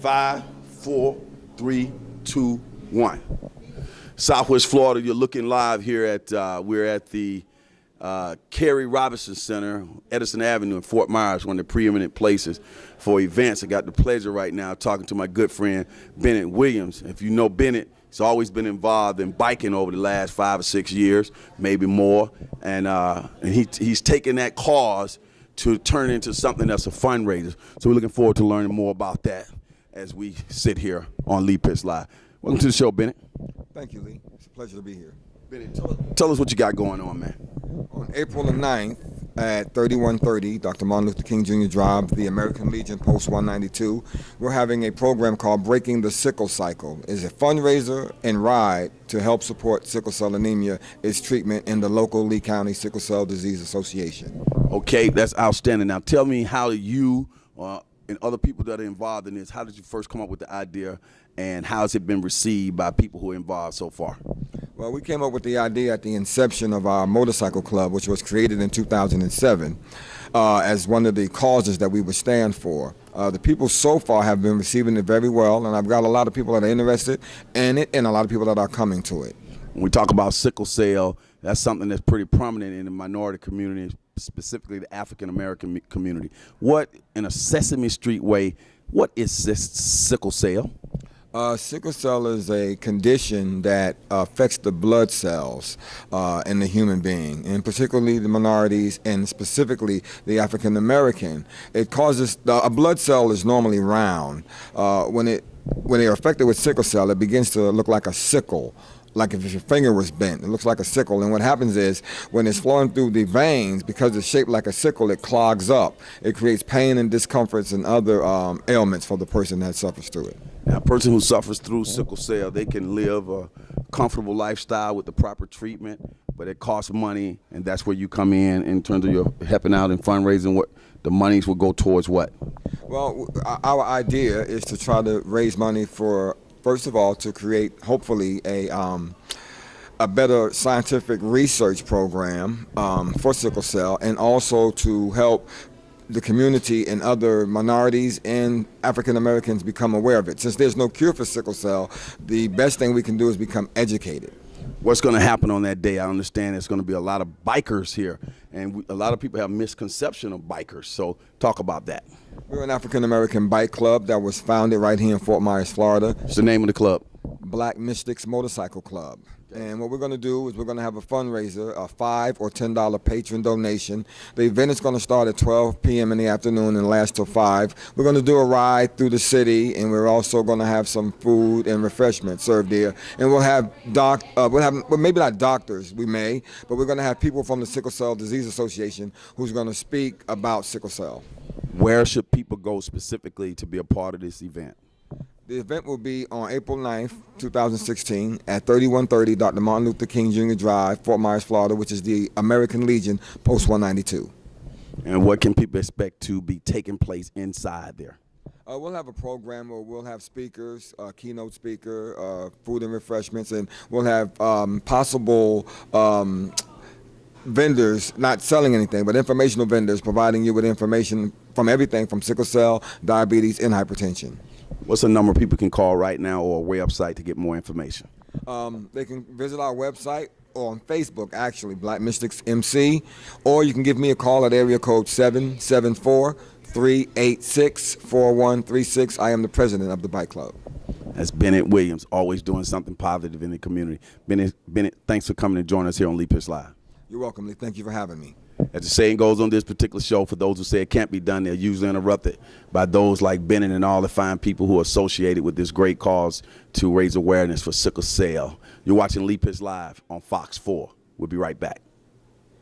5, 4, 3, 2, 1. Southwest Florida, you're looking live here at, we're at the Kerry Robinson Center, Edison Avenue in Fort Myers, one of the preeminent places for events. I got the pleasure right now talking to my good friend, Bennett Williams. If you know Bennett, he's always been involved in biking over the last 5 or 6 years, maybe more. And he's taken that cause to turn into something that's a fundraiser. So we're looking forward to learning more about that as we sit here on Lee PittsLive. Welcome to the show, Bennett. Thank you, Lee. It's a pleasure to be here. Bennett, tell us what you got going on, man. On April the 9th at 3130 Dr. Martin Luther King Jr. Drive, the American Legion Post 192, we're having a program called Breaking the Sickle Cycle. It's a fundraiser and ride to help support sickle cell anemia, its treatment in the local Lee County Sickle Cell Disease Association. Okay, that's outstanding. Now tell me how you and other people that are involved in this, how did you first come up with the idea and how has it been received by people who are involved so far? Well, we came up with the idea at the inception of our motorcycle club, which was created in 2007, as one of the causes that we would stand for. The people so far have been receiving it very well, and I've got a lot of people that are interested in it and a lot of people that are coming to it. When we talk about sickle cell, that's something that's pretty prominent in the minority community, specifically the African-American community. What, in a Sesame Street way, what is this sickle cell? Sickle cell is a condition that affects the blood cells in the human being, and particularly the minorities and specifically the African American. It causes, a blood cell is normally round. When they're affected with sickle cell, it begins to look like a sickle. Like if your finger was bent, it looks like a sickle. And what happens is when it's flowing through the veins, because it's shaped like a sickle, it clogs up. It creates pain and discomforts and other ailments for the person that suffers through it. Now, a person who suffers through sickle cell, they can live a comfortable lifestyle with the proper treatment, but it costs money, and that's where you come in terms of your helping out and fundraising. What the monies will go towards what? Well, our idea is to try to raise money for, first of all, to create hopefully a better scientific research program for sickle cell, and also to help the community and other minorities and African Americans become aware of it. Since there's no cure for sickle cell, the best thing we can do is become educated. What's going to happen on that day? I understand there's going to be a lot of bikers here, and a lot of people have misconception of bikers, so talk about that. We're an African American bike club that was founded right here in Fort Myers, Florida. What's the name of the club? Black Mystics Motorcycle Club. And what we're going to do is we're going to have a fundraiser, a $5 or $10 patron donation. The event is going to start at 12 p.m. in the afternoon and last till 5. We're going to do a ride through the city, and we're also going to have some food and refreshments served there. And we'll have well, maybe not doctors, we may, but we're going to have people from the Sickle Cell Disease Association who's going to speak about sickle cell. Where should people go specifically to be a part of this event? The event will be on April 9th, 2016 at 3130 Dr. Martin Luther King Jr. Drive, Fort Myers, Florida, which is the American Legion, Post 192. And what can people expect to be taking place inside there? We'll have a program where we'll have speakers, keynote speaker, food and refreshments, and we'll have possible vendors, not selling anything, but informational vendors providing you with information from everything from sickle cell, diabetes, and hypertension. What's the number people can call right now or a website to get more information? They can visit our website or on Facebook, actually, Black Mystics MC, or you can give me a call at area code 774-386-4136. I am the president of the bike club. That's Bennett Williams, always doing something positive in the community. Bennett, thanks for coming and joining us here on Lee PittsLive. You're welcome, Lee. Thank you for having me. As the saying goes on this particular show, for those who say it can't be done, they're usually interrupted by those like Bennett and all the fine people who are associated with this great cause to raise awareness for sickle cell. You're watching Lee PittsLive on Fox 4. We'll be right back.